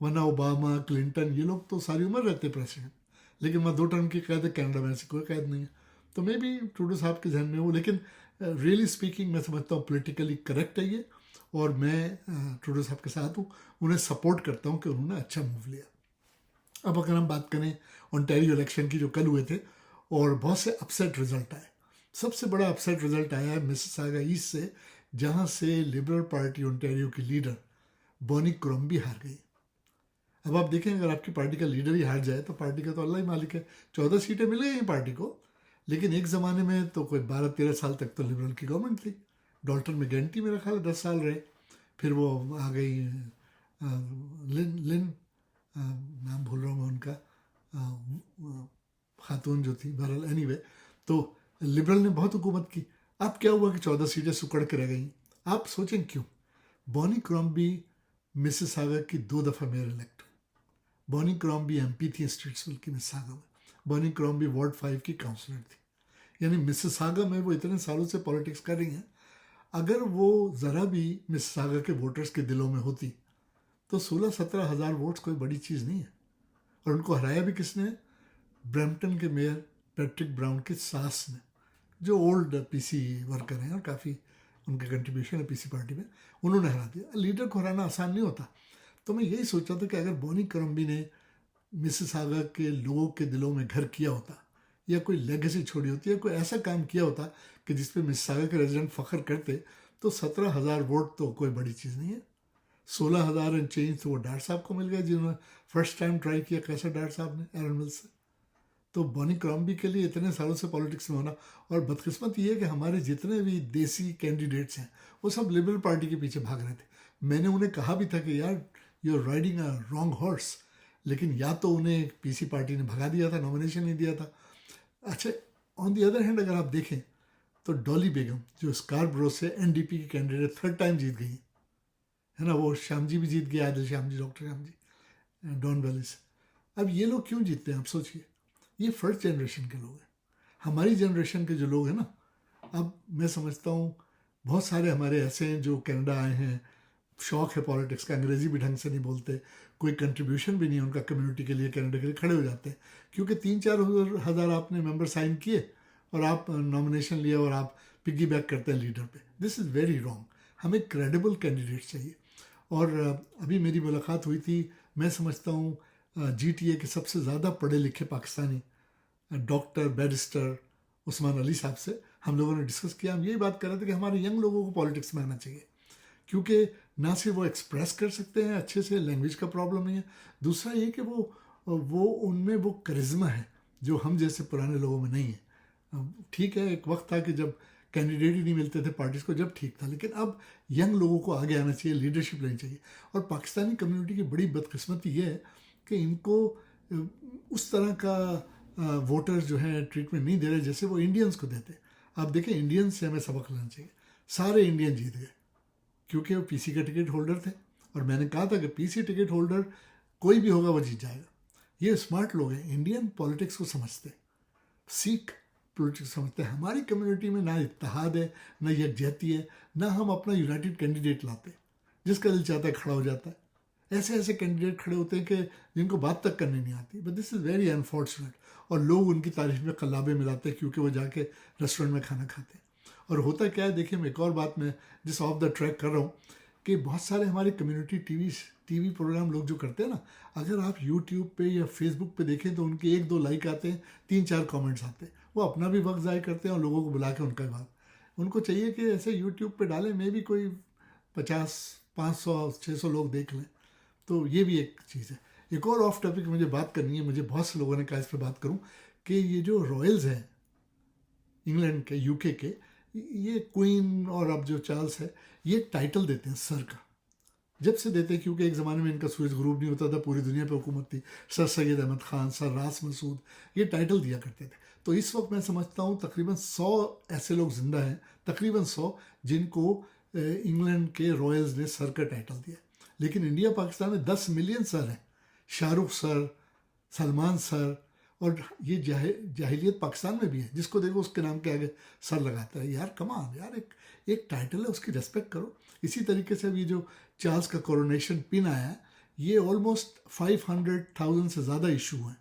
ورنہ Obama Clinton یہ لوگ تو ساری عمر رہتے پریسیڈنٹ, لیکن وہاں 2 ٹرم کی قید ہے. کینیڈا میں ایسی کوئی قید نہیں ہے. تو مے بی ٹروڈو صاحب کے ذہن میں وہ, لیکن ریئلی اسپیکنگ میں سمجھتا ہوں پولیٹیکلی کریکٹ ہے یہ, اور میں ٹروڈو صاحب کے ساتھ ہوں, انہیں سپورٹ کرتا ہوں کہ انہوں نے اچھا موو لیا. اب اگر ہم بات کریں اونٹیریو الیکشن کی جو کل ہوئے تھے, اور بہت سے اپسیٹ رزلٹ آئے. سب سے بڑا اپسیٹ رزلٹ آیا ہے مسیساگا ایسٹ سے, جہاں سے لبرل پارٹی اونٹیریو کی لیڈر بونی کرومبی ہار گئی. اب آپ دیکھیں اگر آپ کی پارٹی کا لیڈر ہی ہار جائے تو پارٹی کا تو اللہ ہی مالک ہے. 14 سیٹیں مل گئی ہیں پارٹی کو, لیکن ایک زمانے میں تو کوئی 12-13 سال تک تو لبرل کی گورنمنٹ تھی. ڈالٹن میں گینٹی میرا خیال ہے 10 سال رہے, پھر وہ آ گئی لن نام بھول رہا ہوں میں ان کا, خاتون جو تھی, بہرحال اینی وے, تو لبرل نے بہت حکومت کی. اب کیا ہوا کہ 14 سیٹیں سکڑ کے رہ گئیں. آپ سوچیں کیوں؟ بونی کرومبی مسیساگا کی 2 دفعہ میئر الیکٹ ہوئی. بونی کرومبی ایم پی تھی اسٹریٹسول کی مسیساگا میں. بونی کرومبی وارڈ 5 کی کاؤنسلر تھی. یعنی مسیساگا میں وہ اتنے سالوں سے پالیٹکس کر رہی ہیں. اگر وہ ذرا بھی مسیساگا کے ووٹرز کے دلوں میں ہوتی تو 16-17 ہزار ووٹس کوئی بڑی چیز نہیں ہے. اور ان کو ہرایا بھی کس نے؟ برمپٹن کے میئر پیٹرک براؤن کے ساس نے, جو اولڈ پی سی ورکر ہیں اور کافی ان کا کنٹریبیوشن ہے پی سی پارٹی میں. انہوں نے ہرا دیا. لیڈر کو ہرانا آسان نہیں ہوتا. تو میں یہی سوچ رہا تھا کہ اگر بونی کرومبی نے مسیساگا کے لوگوں کے دلوں میں گھر کیا ہوتا, یا کوئی لیگیسی چھوڑی ہوتی, یا کوئی ایسا کام کیا ہوتا کہ جس پہ مسیساگا کے ریزیڈنٹ فخر کرتے, تو 17,000 ووٹ تو کوئی بڑی چیز نہیں ہے. 16,000 اینڈ چینج تو وہ ڈار صاحب کو مل گیا, جنہوں نے فرسٹ ٹائم ٹرائی کیا. کیسا ڈار صاحب نے ایرن مل سے. تو بونی کرومبی کے لیے اتنے سالوں سے پالیٹکس میں ہونا, اور بدقسمت یہ ہے کہ ہمارے جتنے بھی دیسی کینڈیڈیٹس ہیں وہ سب لبرل پارٹی کے پیچھے بھاگ رہے تھے. میں نے انہیں کہا بھی تھا کہ یار you are riding a wrong horse, لیکن یا تو انہیں پی سی پارٹی نے بھگا دیا تھا, نامینیشن نہیں دیا تھا. اچھا, آن دی ادر ہینڈ اگر آپ دیکھیں تو ڈالی بیگم جو اسکاربرو سے این ڈی پی کی کینڈیڈیٹ 3rd ٹائم جیت گئی ہے نا, وہ شام جی بھی جیت گیا, عادل شام جی, ڈاکٹر شام جی ڈون ویلی سے. اب یہ لوگ کیوں جیتتے ہیں آپ سوچئے. یہ فرسٹ جنریشن کے لوگ ہیں. ہماری جنریشن کے جو لوگ ہیں نا, اب میں سمجھتا ہوں بہت سارے ہمارے ایسے ہیں جو کینیڈا آئے ہیں, شوق ہے پالیٹکس کا, انگریزی بھی ڈھنگ سے نہیں بولتے, کوئی کنٹریبیوشن بھی نہیں ان کا کمیونٹی کے لیے, کینیڈا کے لیے کھڑے ہو جاتے ہیں کیونکہ 3-4 ہزار آپ نے ممبر سائن کیے اور آپ نامینیشن لیا اور آپ پگی بیک کرتے ہیں لیڈر پہ. دس از ویری رانگ. ہمیں کریڈیبل کینڈیڈیٹ چاہیے. اور ابھی میری ملاقات ہوئی تھی, میں سمجھتا ہوں جی ٹی اے کے سب سے زیادہ پڑھے لکھے پاکستانی ڈاکٹر بیرسٹر عثمان علی صاحب سے ہم لوگوں نے ڈسکس کیا. ہم یہی بات کر رہے تھے کہ ہمارے ینگ لوگوں کو پالیٹکس میں آنا چاہیے, کیونکہ نہ صرف وہ ایکسپریس کر سکتے ہیں اچھے سے, لینگویج کا پرابلم نہیں ہے, دوسرا یہ کہ وہ ان میں وہ کرزمہ ہے جو ہم جیسے پرانے لوگوں میں نہیں ہے. ٹھیک ہے, ایک وقت تھا کہ جب کینڈیڈیٹ ہی نہیں ملتے تھے پارٹیز کو, جب ٹھیک تھا, لیکن اب ینگ لوگوں کو آگے آنا چاہیے, لیڈرشپ لینی چاہیے. اور پاکستانی کمیونٹی کی بڑی بدقسمتی یہ ہے کہ ان کو اس طرح کا ووٹرز جو ہیں ٹریٹمنٹ نہیں دے رہے جیسے وہ انڈینز کو دیتے. آپ دیکھیں انڈینز سے ہمیں سبق لینا چاہیے. سارے انڈین جیت گئے کیونکہ وہ پی سی کے ٹکٹ ہولڈر تھے, اور میں نے کہا تھا کہ پی سی ٹکٹ ہولڈر کوئی بھی ہوگا وہ جیت جائے گا. یہ اسمارٹ لوگ ہیں, انڈین پالیٹکس کو سمجھتے, سکھ پولیٹکس سمجھتے ہیں. ہماری کمیونٹی میں نہ اتحاد ہے, نہ یکجہتی ہے, نہ ہم اپنا یونائٹڈ کینڈیڈیٹ لاتے. جس کا دل چاہتا ہے کھڑا ہو جاتا ہے. ایسے کینڈیڈیٹ کھڑے ہوتے ہیں کہ جن کو بات تک کرنی نہیں آتی. But this is very unfortunate. اور لوگ ان کی تعریف میں قلابے ملاتے ہیں کیونکہ وہ جا کے ریسٹورنٹ میں کھانا کھاتے ہیں. اور ہوتا کیا ہے, دیکھیں میں ایک اور بات میں جس آف دا ٹریک کر رہا ہوں کہ بہت سارے ہمارے کمیونٹی ٹی وی پروگرام لوگ جو کرتے ہیں نا, اگر آپ یوٹیوب پہ یا فیس بک پہ دیکھیں تو ان کے 1-2 لائک آتے ہیں, 3-4 کامنٹس آتے ہیں. وہ اپنا بھی وقت ضائع کرتے ہیں اور لوگوں کو بلا کے ان کا بات. ان کو چاہیے کہ ایسے یوٹیوب پہ ڈالیں, میں بھی کوئی 50, 500, 600 لوگ دیکھ لیں. تو یہ بھی ایک چیز ہے. ایک اور آف ٹاپک مجھے بات کرنی ہے, مجھے بہت سے لوگوں نے کہا اس پہ بات کروں کہ یہ جو رائلز ہیں انگلینڈ کے, یو کے کے, یہ کوئین اور اب جو چارلز ہے, یہ ٹائٹل دیتے ہیں سر کا. جب سے دیتے ہیں کیونکہ ایک زمانے میں ان کا سورج غروب نہیں ہوتا تھا, پوری دنیا پہ حکومت تھی, سر سید احمد خان, سر راس مسعود, یہ ٹائٹل دیا کرتے تھے. تو اس وقت میں سمجھتا ہوں تقریباً 100 ایسے لوگ زندہ ہیں, تقریباً 100 جن کو انگلینڈ کے رائلز نے سر کا ٹائٹل دیا. لیکن انڈیا پاکستان میں 10 ملین سر ہیں. شاہ رخ سر, سلمان سر, اور یہ جاہلیت پاکستان میں بھی ہے, جس کو دیکھو اس کے نام کے آگے سر لگاتا ہے. یار کمان, یار ایک ٹائٹل ہے, اس کی ریسپیکٹ کرو. اسی طریقے سے اب یہ جو چارلز کا کورونیشن پن آیا ہے, یہ آلموسٹ 500,000 سے زیادہ ایشو ہیں.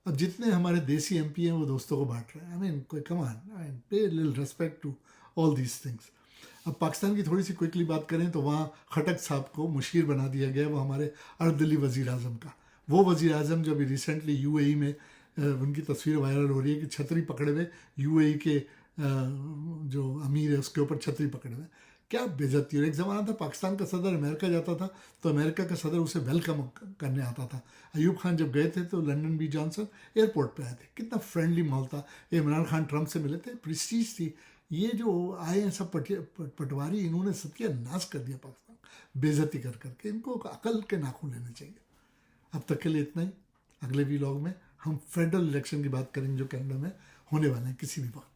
اب جتنے ہمارے دیسی ایم پی ہیں وہ دوستوں کو بانٹ رہے ہیں. آئی مین کوئی کمان پے لل respect to all these things. اب پاکستان کی تھوڑی سی کوئکلی بات کریں تو وہاں خٹک صاحب کو مشیر بنا دیا گیا. وہ ہمارے اردلی وزیر اعظم کا وہ وزیر اعظم جو ابھی ریسنٹلی یو اے ای میں ان کی تصویر وائرل ہو رہی ہے کہ چھتری پکڑے ہوئے یو اے ای کے جو امیر ہے اس کے اوپر چھتری پکڑے ہوئے. کیا بے عزتی. اور ایک زمانہ تھا پاکستان کا صدر امریکہ جاتا تھا تو امریکہ کا صدر اسے ویلکم کرنے آتا تھا. ایوب خان جب گئے تھے تو لنڈن بی جانسن ایئرپورٹ پہ آئے تھے. کتنا فرینڈلی ماحول تھا. عمران خان ٹرمپ سے ملے تھے. پریسٹیج تھی. یہ جو آئے ہیں سب پٹواری انہوں نے ستیہ ناش کر دیا پاکستان بے عزتی کر کر کے. ان کو عقل کے ناخن لینے چاہیے. اب تک کے لیے اتنا ہی. اگلے ویلاگ میں ہم فیڈرل الیکشن کی بات کریں گے جو کینیڈا میں ہونے والے ہیں کسی بھی وقت.